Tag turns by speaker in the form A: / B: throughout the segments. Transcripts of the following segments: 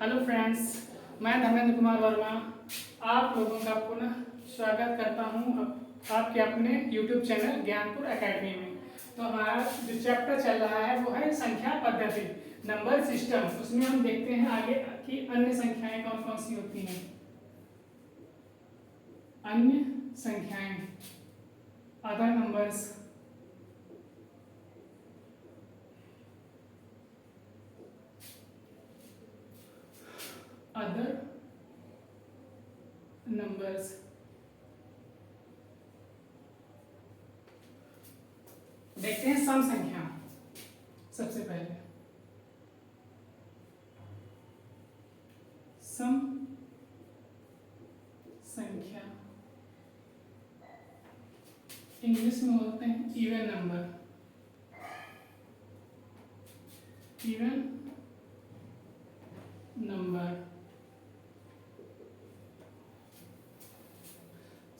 A: Hello friends, मैं धर्मेंद्र कुमार वर्मा आप लोगों का पुनः स्वागत करता हूं आपके अपने YouTube चैनल ज्ञानपुर एकेडमी में। तो हमारा जो चैप्टर चल रहा है वो है संख्या पद्धति, नंबर सिस्टम। उसमें हम देखते हैं आगे कि अन्य संख्याएं कौन कौन सी होती हैं। अन्य संख्याएं, अदर नंबर्स। अदर नंबर्स देखते हैं सम संख्या। सबसे पहले सम संख्या इंग्लिश में बोलते हैं इवन नंबर। इवन नंबर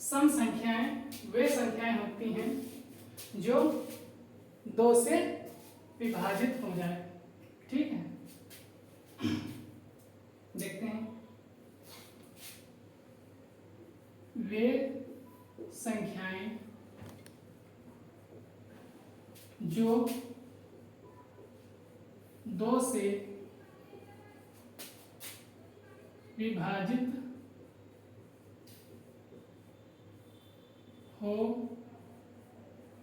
A: सम संख्याएं वे संख्याएं होती हैं जो 2 से विभाजित हो जाए। ठीक है, देखते हैं वे संख्याएं जो 2 से विभाजित हो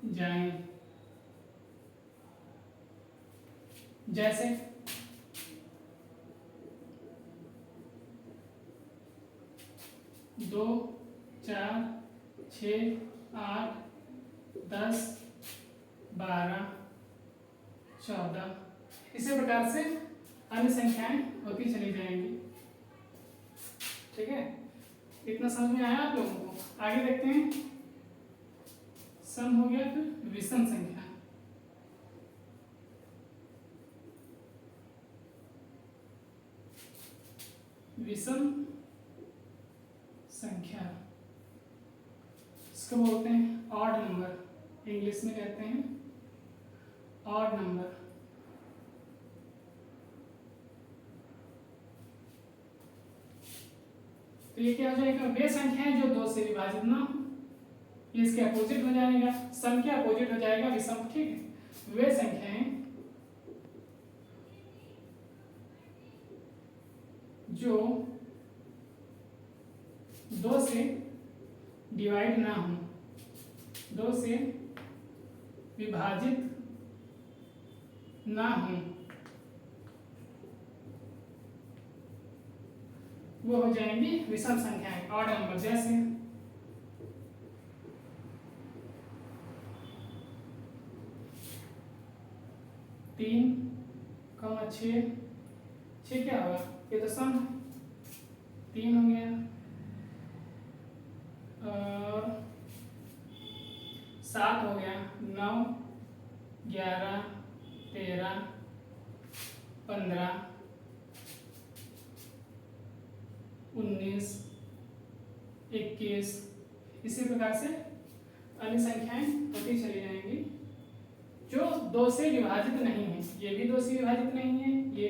A: जाएं। जैसे 2, 4, 6, 8, 10, 12, 14। इसी प्रकार से अन्य संख्याएं होती चली जाएंगी। ठीक है, इतना समझ में आया आप लोगों को? आगे देखते हैं। सम हो गया, फिर विषम संख्या। विषम संख्या इसको बोलते हैं ऑड नंबर, इंग्लिश में कहते हैं ऑड नंबर। तो ये क्या हो जाएगा? वे संख्याएं जो 2 से विभाजित ना हो, ये इसके अपोजिट हो जाएगा, सम के अपोजिट हो जाएगा विषम। ठीक है, वे संख्याएं जो 2 से डिवाइड ना हो, 2 से विभाजित ना हो, वो हो जाएंगी विषम संख्याएं, ऑड नंबर। जैसे 3, 6। 6 क्या होगा? ये तो सम है, 3 हो गया। और 7 हो गया, 9, 11, 13, 15, 19, 21। इसी प्रकार से अन्य संख्याएं होती चली जाएंगी जो 2 से विभाजित नहीं है। ये भी 2 से विभाजित नहीं है, ये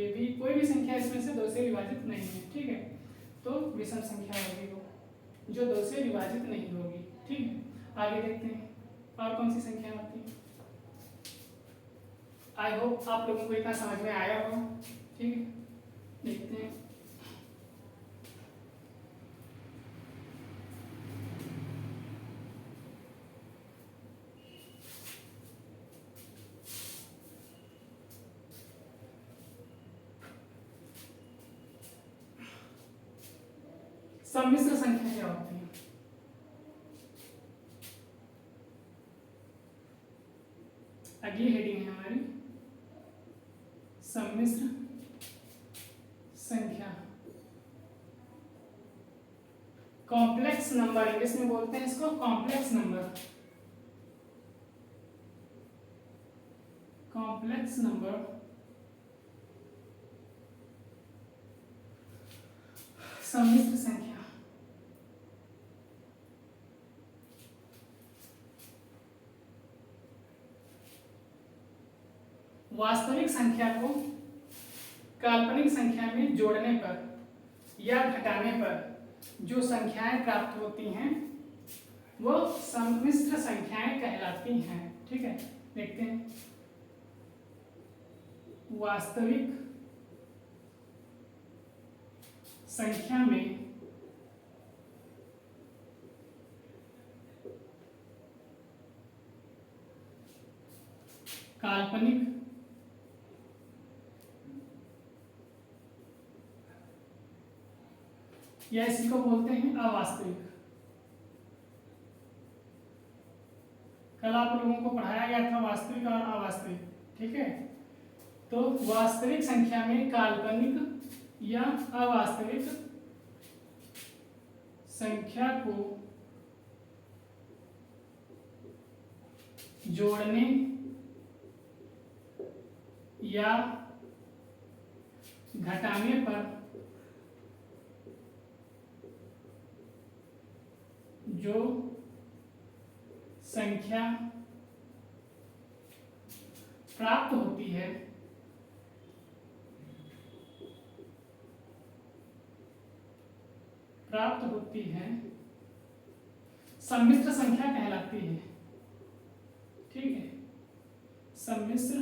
A: भी कोई भी संख्या इसमें से 2 से विभाजित नहीं है। ठीक है, तो विषम संख्या होगी वो जो 2 से विभाजित नहीं होगी। ठीक है, आगे देखते हैं और कौन सी संख्या होती है। आई होप आप लोगों को इतना समझ में आया हो। ठीक है, देखते हैं। सम्मिश्र संख्या क्या होती है? अगली हेडिंग है हमारी सम्मिश्र संख्या। कॉम्प्लेक्स नंबर, इंग्लिश में बोलते हैं इसको कॉम्प्लेक्स नंबर। कॉम्प्लेक्स नंबर सम्मिश्र संख्या वास्तविक संख्या को काल्पनिक संख्या में जोड़ने पर या घटाने पर जो संख्याएं प्राप्त होती हैं वो सम्मिश्र संख्याएं कहलाती हैं। ठीक है, देखते हैं। वास्तविक संख्या में काल्पनिक या इसी को बोलते हैं अवास्तविक। कल आप लोगों को पढ़ाया गया था वास्तविक और अवास्तविक। ठीक है, तो वास्तविक संख्या में काल्पनिक या अवास्तविक संख्या को जोड़ने या घटाने पर जो संख्या प्राप्त होती है सम्मिश्र संख्या कहलाती है। ठीक है, सम्मिश्र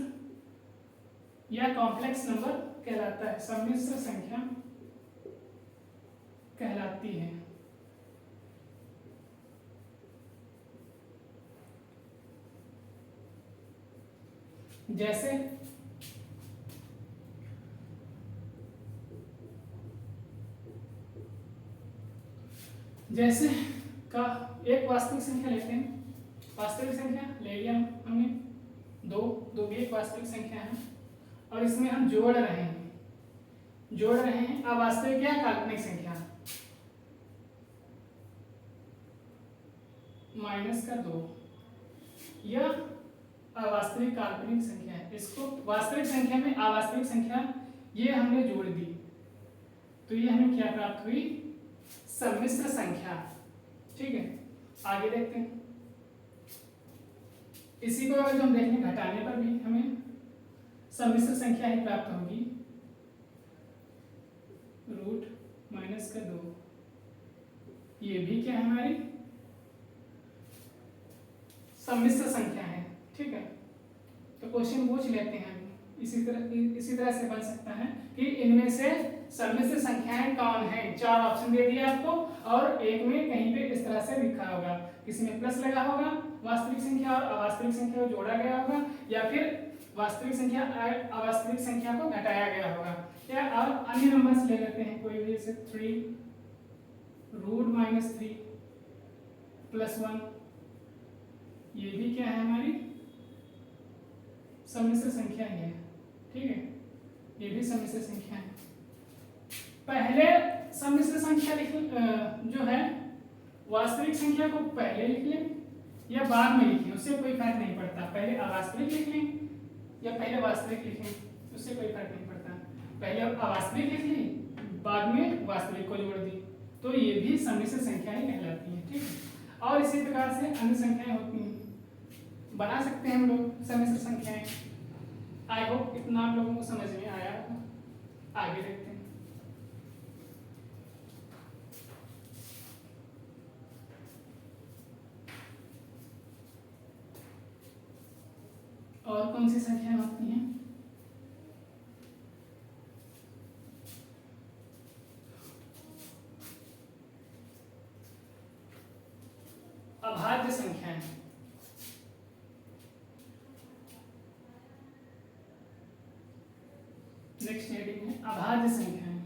A: या कॉम्प्लेक्स नंबर कहलाता है, सम्मिश्र संख्या कहलाती है। जैसे जैसे का एक वास्तविक संख्या लेते हैं। वास्तविक संख्या ले लिया हमने, दो भी एक वास्तविक संख्या है और इसमें हम जोड़ रहे हैं अवास्तविक या काल्पनिक संख्या -2 यह अवास्तविक काल्पनिक संख्या है। इसको वास्तविक संख्या में अवास्तविक संख्या ये हमने जोड़ दी तो ये हमें क्या प्राप्त हुई? सम्मिश्र संख्या। ठीक है, आगे देखते हैं। इसी को अगर हम देखें घटाने पर भी हमें सम्मिश्र संख्या ही प्राप्त होगी, √-2। ये भी क्या है? हमारी सम्मिश्र संख्या है। ठीक है, तो क्वेश्चन पूछ लेते हैं। इसी तरह से बन सकता है कि इनमें से सम्मिश्र संख्याएं कौन है। 4 ऑप्शन दे दिए आपको और एक में कहीं पे इस तरह से लिखा होगा, किसमें प्लस लगा होगा, वास्तविक संख्या और अवास्तविक संख्या को जोड़ा गया होगा, या फिर वास्तविक संख्या अवास्तविक संख्या को घटाया गया होगा, या और अन्य नंबर्स ले लेते हैं कोई भी, जैसे 3 √-3 +1। ये भी क्या है? हमारी सम्मिश्र संख्या ही है। ठीक है, ये भी सम्मिश्र संख्या है। पहले सम्मिश्र संख्या जो है वास्तविक संख्या को पहले लिख लें या बाद में लिखें, उससे कोई फर्क नहीं पड़ता। पहले अवास्तविक लिख लें या पहले वास्तविक लिखें, उससे कोई फर्क नहीं पड़ता। पहले अवास्तविक लिख ली, बाद में वास्तविक को जोड़ दी, तो ये भी सम्मिश्र संख्या ही कहलाती है। ठीक है, और इसी प्रकार से अन्य संख्याएं होती हैं, बना सकते हैं हम लोग सम्मिश्र संख्याएं। आई होप इतना आप लोगों को समझ में आया होगा। आगे देखते हैं। और कौन सी संख्याएं होती हैं? अभाज्य संख्याएं। नेक्स्ट हेडिंग है अभाज्य संख्याएं।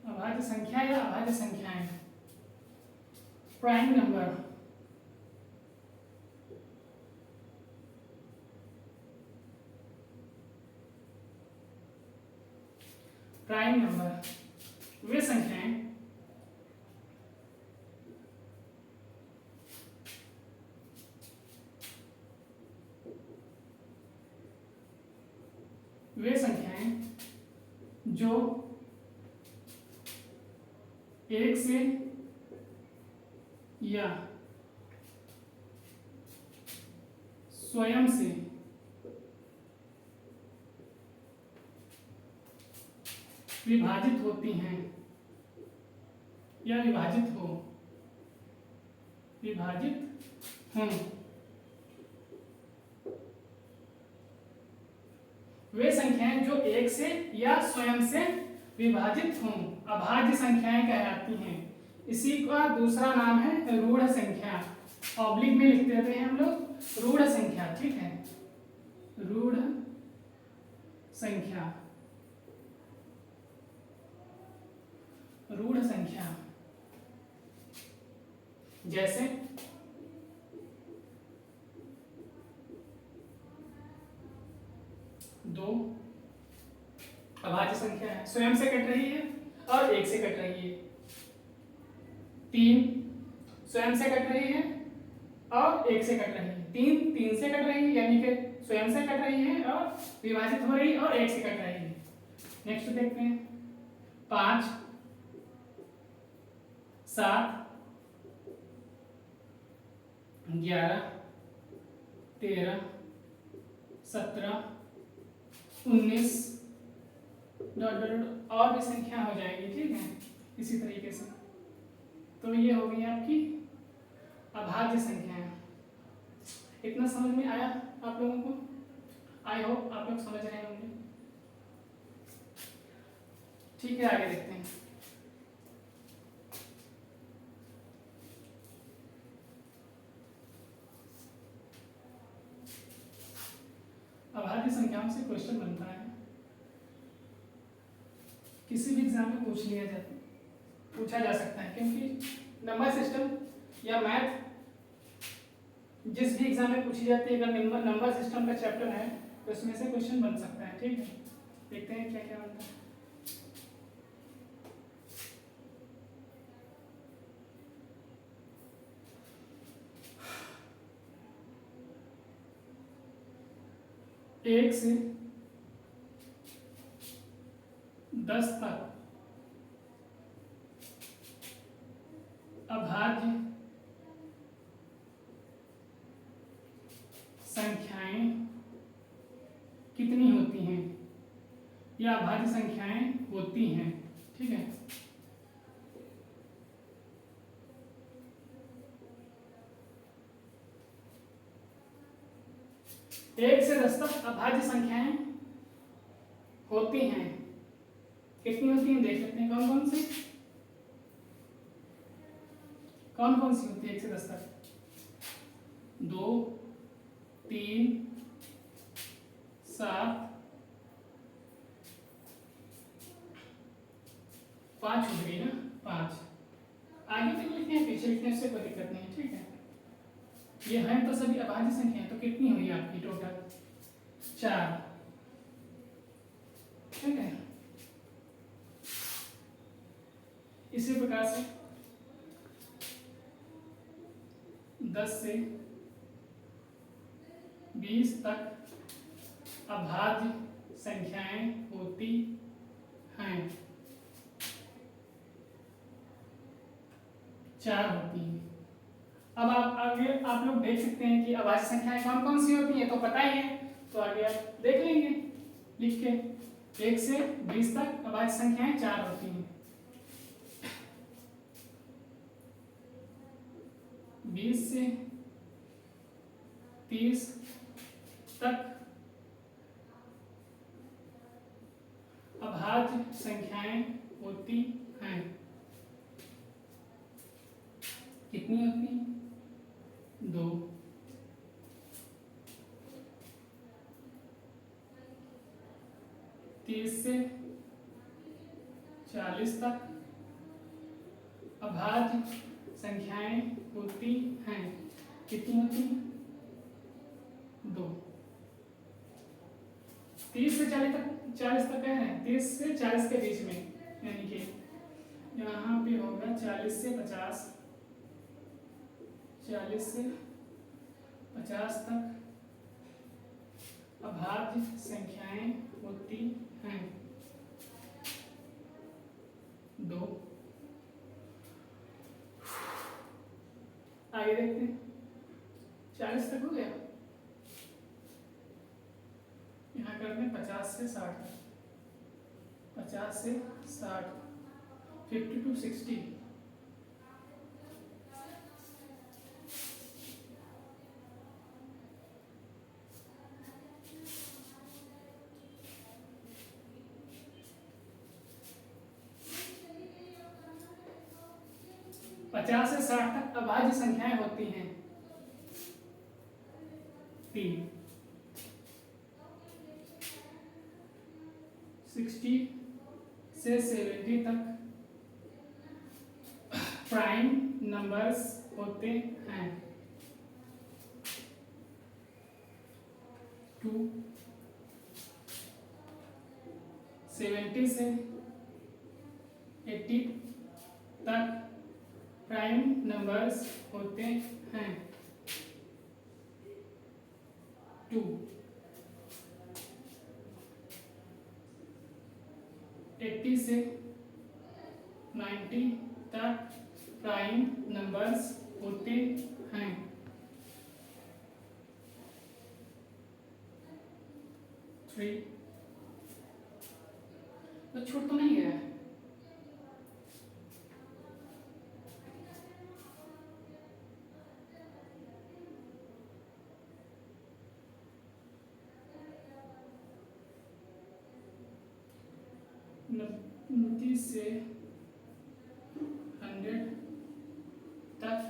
A: अभाज्य संख्या या अभाज्य संख्याएं। प्राइम नंबर, प्राइम नंबर वे संख्याएं जो 1 से या स्वयं से विभाजित होती हैं या विभाजित हों वे संख्याएं जो एक से या स्वयं से विभाजित हों अभाज्य संख्याएं कहलाती हैं। इसी का दूसरा नाम है रूढ़ संख्या। ऑब्लिक में लिख देते हैं हम लोग रूढ़ संख्या, ठीक है, रूढ़ संख्या। रूढ़ संख्या जैसे दो अभाज्य संख्या है, स्वयं से कट रही है और एक से कट रही है। तीन स्वयं से कट रही है और एक से कट रही है। तीन तीन से कट रही है यानी कि स्वयं से कट रही है और विभाजित हो रही है और एक से कट रही है। नेक्स्ट देखते हैं 5 7 11 13 17 19 और भी संख्या हो जाएगी, ठीक है, इसी तरीके से। तो ये हो गई आपकी अभाज्य संख्याएं। इतना समझ में आया आप लोगों को? आई होप आप लोग समझ रहे होंगे। ठीक है, आगे देखते हैं। अभाज्य संख्याओं से क्वेश्चन बनता है, किसी भी एग्जाम में पूछा जा सकता है, क्योंकि नंबर सिस्टम या मैथ जिस भी एग्जाम में पूछी जाती है, अगर नंबर सिस्टम का चैप्टर है तो उसमें से क्वेश्चन बन सकता है, ठीक है। देखते हैं क्या क्या बनता है। एक से 10 तक अभाज्य संख्याएं कितनी होती हैं या अभाज्य संख्याएं होती हैं, ठीक है। एक से 10 तक अभाज्य संख्याएं होती हैं, कितनी होती हैं देख लेते हैं। कौन कौन सी होती है 1 से 10 तक? 2 3 7 5 हो गई ना, 5। आगे तक लिखते हैं पीछे लिखते हैं, उससे कोई दिक्कत नहीं है, ठीक है। ये हैं तो सभी अभाज्य संख्या, तो कितनी हुई आपकी टोटल? 4, ठीक है। इसी प्रकार से 10 से 20 तक अभाज्य संख्याएं होती हैं, 4 होती हैं। अब आप लोग देख सकते हैं कि अभाज्य संख्याएं कौन कौन सी होती हैं, तो पता ही है, तो आगे आप देख लेंगे लिख के। 1 से 20 तक अभाज्य संख्याएं 4 होती हैं। 20 से 30 तक अभाज्य संख्याएं होती हैं, कितनी होती हैं? 2। 30 से 40 तक अभाज्य संख्याएं होती हैं, कितनी होती हैं? 2। 30 से 40 तक कह रहे हैं, 30 से 40 के बीच में, यानी कि यहाँ पे होगा 40 से 50, 40 से 50 तक अभाज्य संख्याएं होती हैं, 2। आगे देखते हैं। 40 तक हो गया। यहाँ करते हैं 50 से 60 तक। 50 से 60, 50 to 60। पचास से 60 तक अभाज्य संख्याएं होती हैं 3। 60 से 70 तक प्राइम नंबर्स होते हैं 2। 70 से 80 तक प्राइम नंबर्स होते हैं 2। 80 से 90 तक प्राइम नंबर्स होते हैं 3। तो छूट तो नहीं गया है। उनतीस से 100 तक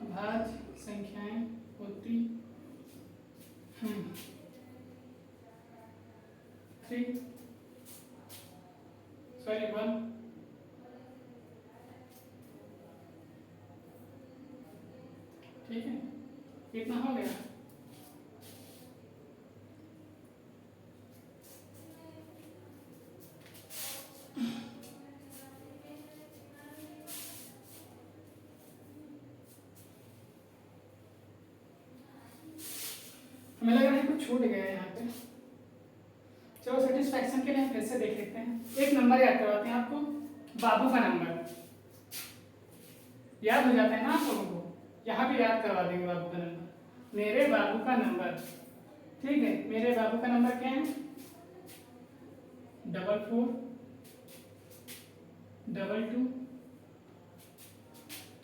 A: अभाज्य संख्याएं होती हैं 1। ठीक है, कितना हो गया? हमें लग रहा है कुछ छूट गया है यहाँ पे। चलो सेटिस्फैक्शन के लिए फिर से देख लेते हैं। एक नंबर याद करवाते हैं आपको, बाबू का नंबर याद हो जाता है ना आप लोगों को। यहाँ पे याद करवा देंगे बाबू का नंबर। मेरे बाबू का नंबर, ठीक है। मेरे बाबू का नंबर क्या है? 44 22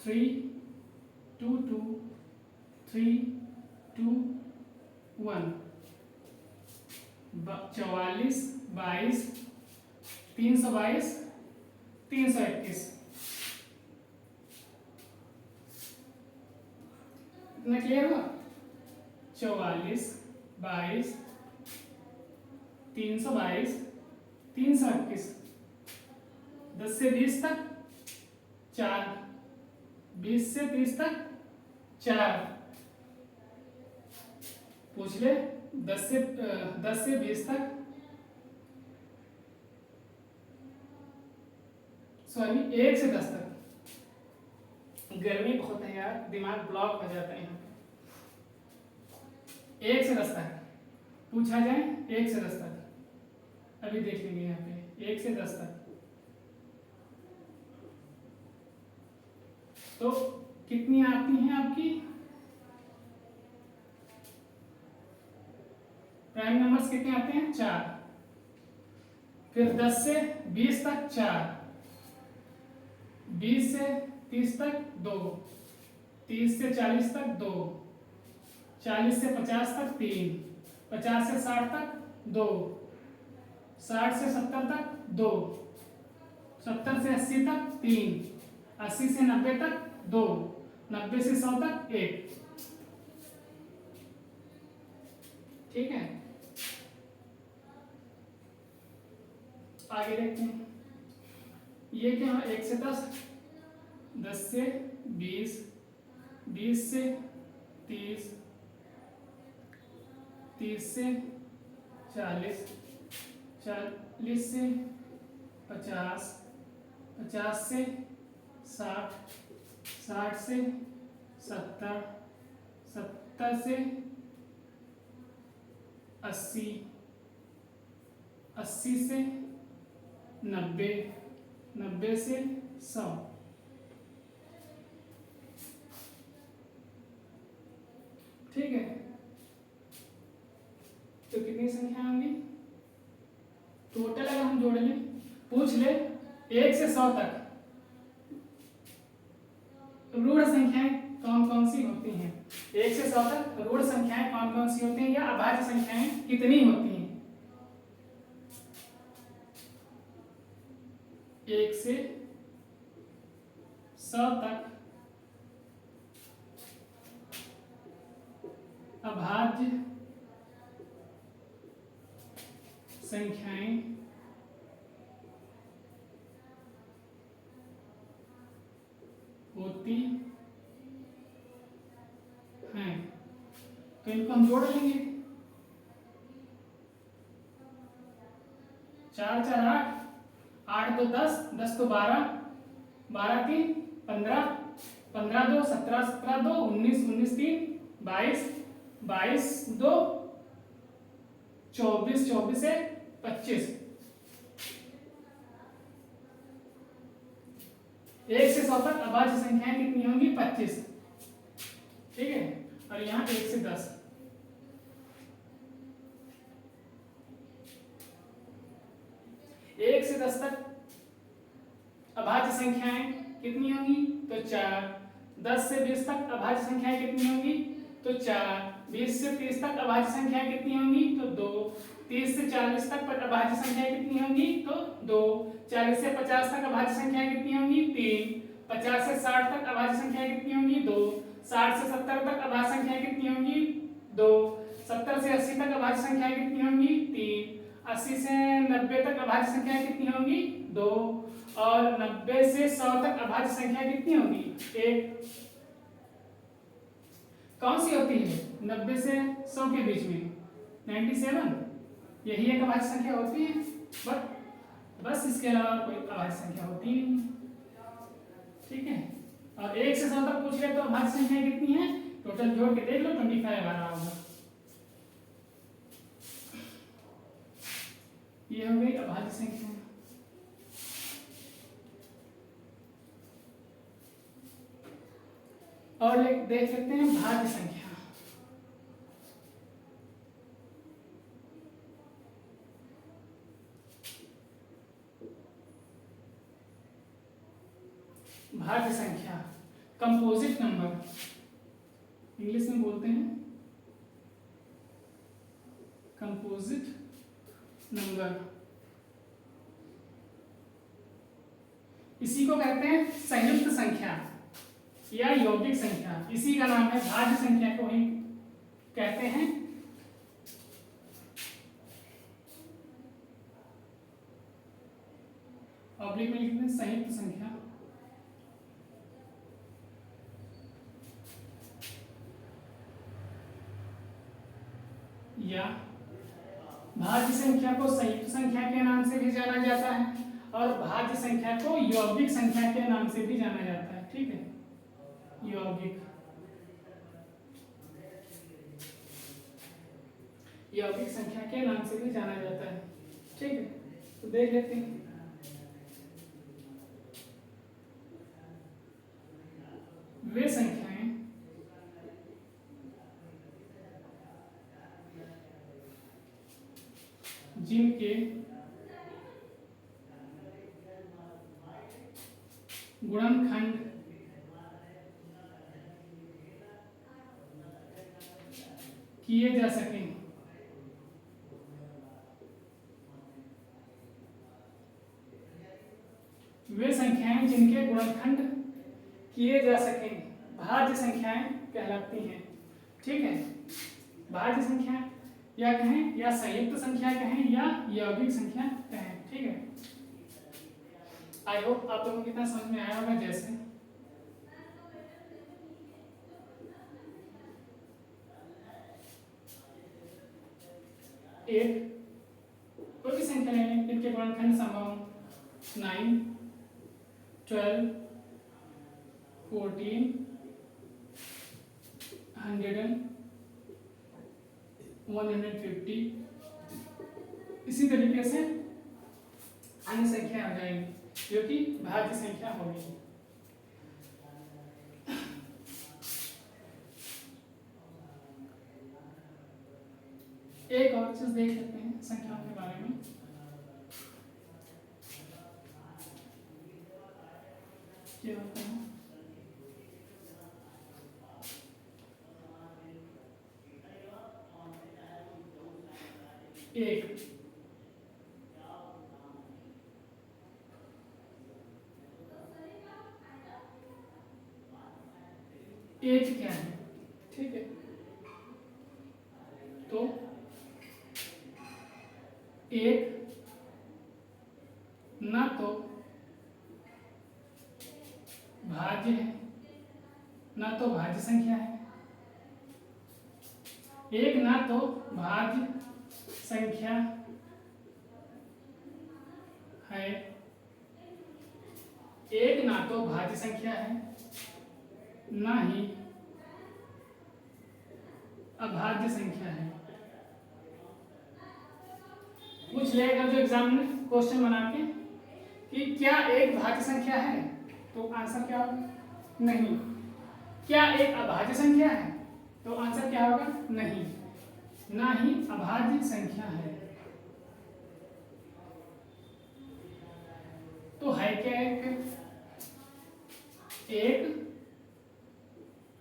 A: 3 2 2 3 2 1। 44 22 322 321। इतना क्लियर हुआ? 44 22 322 321। 10 से 20 तक 4, 20 से 30 तक 4। पूछ ले 10 से 20 तक, सॉरी 1 से 10 तक। गर्मी बहुत है यार, दिमाग ब्लॉक हो जाता है यहाँ पे। 1 से 10 तक पूछा जाए, 1 से 10 तक अभी देख लेंगे यहाँ पे। 1 से 10 तक तो कितनी आती हैं आपकी प्राइम नंबर्स? कितने आते हैं? 4। फिर 10 से 20 तक 4, 20 से 30 तक 2, 30 से 40 तक 2, 40 से 50 तक 3, 50 से 60 तक 2, 60 से 70 तक 2, 70 से 80 तक 3, 80 से 90 तक 2, 90 से 100 तक 1। ठीक है, आगे देखते हैं। ये क्या है? 1 से 10, 10 से 20, 20 से 30, 30 से 40, 40 से 50, 50 से 60, 60 से 70, 70 से 80, 80 से 90, 90 से 100। ठीक है, तो कितनी संख्या होंगी टोटल? अगर हम जोड़ लें, पूछ ले 1 से 100 तक ऋण संख्याएं कौन कौन सी होती हैं? 1 से 100 तक ऋण संख्याएं कौन कौन सी होती हैं, या अभाज्य संख्याएं कितनी होती हैं? 1 से 100 तक अभाज्य संख्याएं होती हैं, तो इनको हम जोड़ लेंगे। 4 4 8, 8 2 10, 10 2 12, 12 3 15, 15 2 17, 17 2 19, 19 3 22, 22 2 24, 24 से 25। 1 से 100 तक अभाज्य संख्याएं कितनी होंगी? 25। ठीक है, और यहाँ 1 से 10। 1 से 10 तक अभाज्य संख्याएं कितनी होंगी? तो 4। 10 से 20 तक अभाज्य संख्याएं कितनी होंगी? तो 4। 20 से 30 तक अभाज्य संख्याएं कितनी होंगी? तो 2। 30 से 40 तक अभाज्य संख्याएं कितनी होंगी? तो 2। 40 से 50 तक अभाज्य संख्याएं कितनी होंगी? 3। 50 से 60 तक अभाज्य संख्याएं कितनी होंगी? 2। 60 से 70 तक अभाज्य संख्याएं कितनी होंगी? 2। 70 से 80 तक अभाज्य संख्याएं कितनी होंगी? 3। 80 से 90 तक अभाज्य संख्याएं कितनी होंगी? 2। और 90 से 100 तक अभाज्य संख्या कितनी होगी? 1। कौन सी होती है 90 से 100 के बीच में? 97। यही एक अभाज्य संख्या होती है, बस इसके अलावा कोई अभाज्य संख्या होती नहीं। ठीक है, और 1 से 100 तक पूछ रहे तो अभाज्य संख्या कितनी है? टोटल जोड़ के देख लो, 25 आ रहा होगा। ये हो गई अभाज्य संख्या। और देख लेते हैं भाज्य संख्या। भाज्य संख्या कंपोजिट नंबर, इंग्लिश में बोलते हैं कंपोजिट नंबर। इसी को कहते हैं संयुक्त संख्या या यौगिक संख्या। इसी का नाम है भाज्य संख्या, को ही कहते हैं ऑब्लिक में लिखते हैं संयुक्त संख्या या भाज्य संख्या को संयुक्त संख्या के नाम से भी जाना जाता है और भाज्य संख्या को यौगिक संख्या के नाम से भी जाना जाता है। ठीक है, यौगिक संख्या के नाम से भी जाना जाता है। ठीक है, तो देख लेते हैं। वे संख्याएं जिनके गुणनखंड किए जा सकें, वे संख्याएं जिनके गुणनखंड किए जा सकें भाज्य संख्याएं कहलाती हैं। ठीक है, भाज्य संख्या या कहें या संयुक्त संख्या कहें या यौगिक संख्या कहें। ठीक है, आई होप आप लोगों को कितना समझ में आया होगा। जैसे एक कोई भी संख्या ले लें, इनके गुणनखंड संभव 9, 12, 14, 100, 150। इसी तरीके से अन्य संख्या आ जाएगी जो कि भाज्य संख्या होगी। एक और चीज देख लेते हैं संख्याओं के बारे में। क्या होता है एक क्या है, ठीक है। तो एक ना तो भाज्य है ना तो भाज्य संख्या है। एक ना तो भाज्य संख्या है, एक ना तो भाज्य संख्या है, ना ही अभाज्य संख्या है। पूछ लेगा जो एग्जाम में क्वेश्चन बना के कि क्या एक भाज्य संख्या है, तो आंसर क्या होगा? नहीं। क्या एक अभाज्य संख्या है, तो आंसर क्या होगा? नहीं। ना ही अभाज्य संख्या है। तो है क्या? एक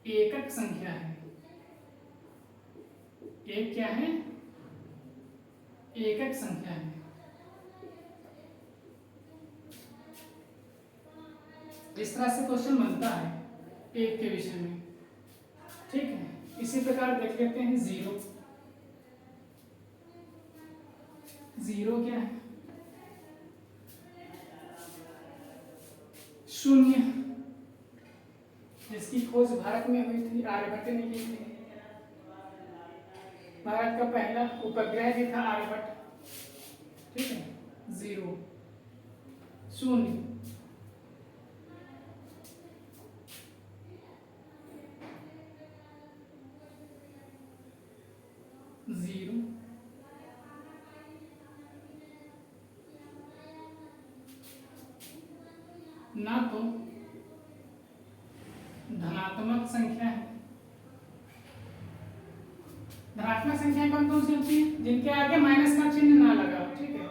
A: एकक संख्या है। एक क्या है? एकक संख्या है। इस तरह से क्वेश्चन बनता है एक के विषय में, ठीक है। इसी प्रकार देख लेते हैं जीरो। जीरो क्या है? शून्य, जिसकी खोज भारत में हुई थी, आर्यभट्ट ने की थी। भारत का पहला उपग्रह भी था आर्यभट्ट, ठीक है। जीरो, शून्य। जीरो, ना तो धनात्मक संख्या है। धनात्मक संख्या कौन कौन सी होती है? जिनके आगे माइनस का चिन्ह ना लगा हो, ठीक है।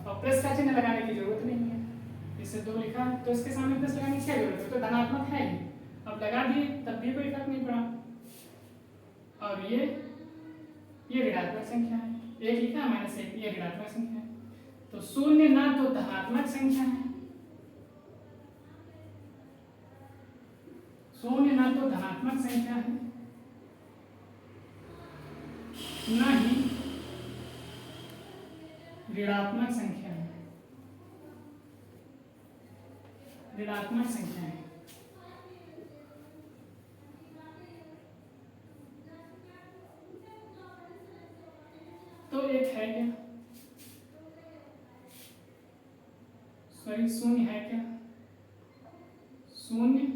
A: और प्लस का चिन्ह लगाने की जरूरत नहीं है। इससे दो लिखा तो इसके सामने प्लस लगाने की क्या जरूरत है? तो धनात्मक है ही, अब लगा दिए तब भी कोई फर्क नहीं पड़ा। और ये ऋणात्मक संख्या है, एक लिखा है माइनस एक, ये ऋणात्मक संख्या है। तो शून्य ना तो धनात्मक संख्या है, शून्य ना तो धनात्मक संख्या है, ना ही ऋणात्मक संख्या है। ऋणात्मक संख्या है। तो एक है क्या? सॉरी, शून्य है क्या? शून्य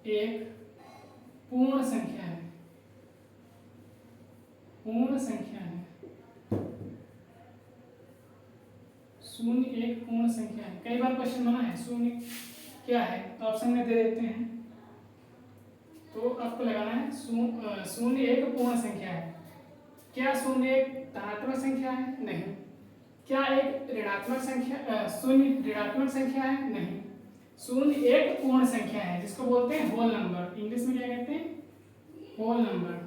A: एक पूर्ण संख्या है। पूर्ण संख्या है। शून्य एक पूर्ण संख्या है। कई बार क्वेश्चन बना है शून्य क्या है, तो ऑप्शन में दे देते हैं। तो आपको लगाना है शून्य एक पूर्ण संख्या है। क्या शून्य एक धनात्मक संख्या है? नहीं। क्या एक ऋणात्मक संख्या, शून्य ऋणात्मक संख्या है? नहीं। शून्य एक पूर्ण संख्या है, जिसको बोलते हैं होल नंबर। इंग्लिश में क्या कहते हैं? Whole number.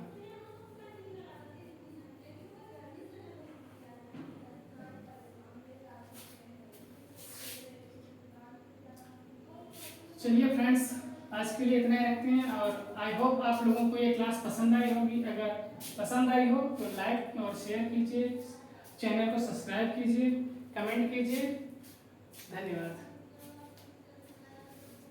A: चलिए फ्रेंड्स, आज के लिए इतना ही रखते हैं। और आई होप आप लोगों को ये क्लास पसंद आई होगी। अगर पसंद आई हो तो लाइक और शेयर कीजिए, चैनल को सब्सक्राइब कीजिए, कमेंट कीजिए। धन्यवाद।